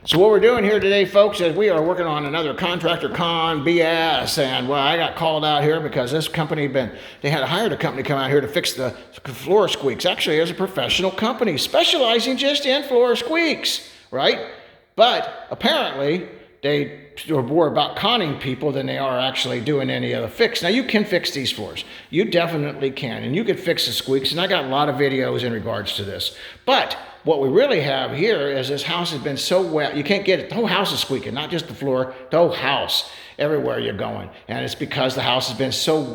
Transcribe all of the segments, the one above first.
So what we're doing here today, folks, is we are working on another Contractor CON BS. And well, I got called out here because this company they had hired a company to come out here to fix the floor squeaks. Actually, it was a professional company specializing just in floor squeaks, right? But apparently they are more about conning people than they are actually doing any of the fix. Now, you can fix these floors. You definitely can. And you can fix the squeaks. And I got a lot of videos in regards to this. But what we really have here is this house has been so wet. You can't get it. The whole house is squeaking, not just the floor, the whole house, everywhere you're going. And it's because the house has been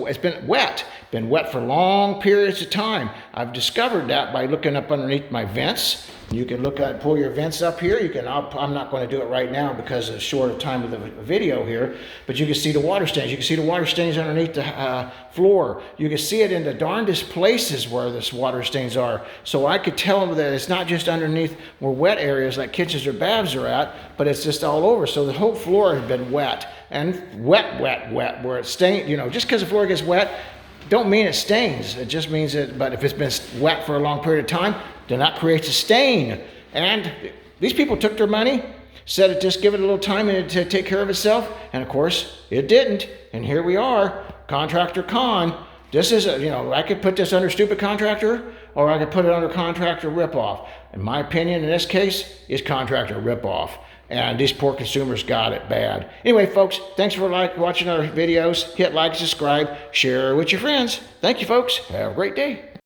it's been wet for long periods of time. I've discovered that by looking up underneath my vents. You can pull your vents up here. I'm not going to do it right now because of the short time of the video here, but you can see the water stains. You can see the water stains underneath the floor. You can see it in the darndest places where this water stains are. So I could tell them that it's not just underneath where wet areas like kitchens or baths are at, but it's just all over. So the whole floor has been wet and wet, where it's stained. You know, just because the floor gets wet, don't mean it stains. It just means it, but if it's been wet for a long period of time, then that creates a stain. And these people took their money, said it just give it a little time and to take care of itself. And of course, it didn't. And here we are, Contractor CON. This is, I could put this under stupid contractor or I could put it under contractor rip off. In my opinion, in this case, is contractor rip off. And these poor consumers got it bad. Anyway, folks, thanks for watching our videos. Hit like, subscribe, share with your friends. Thank you, folks. Have a great day.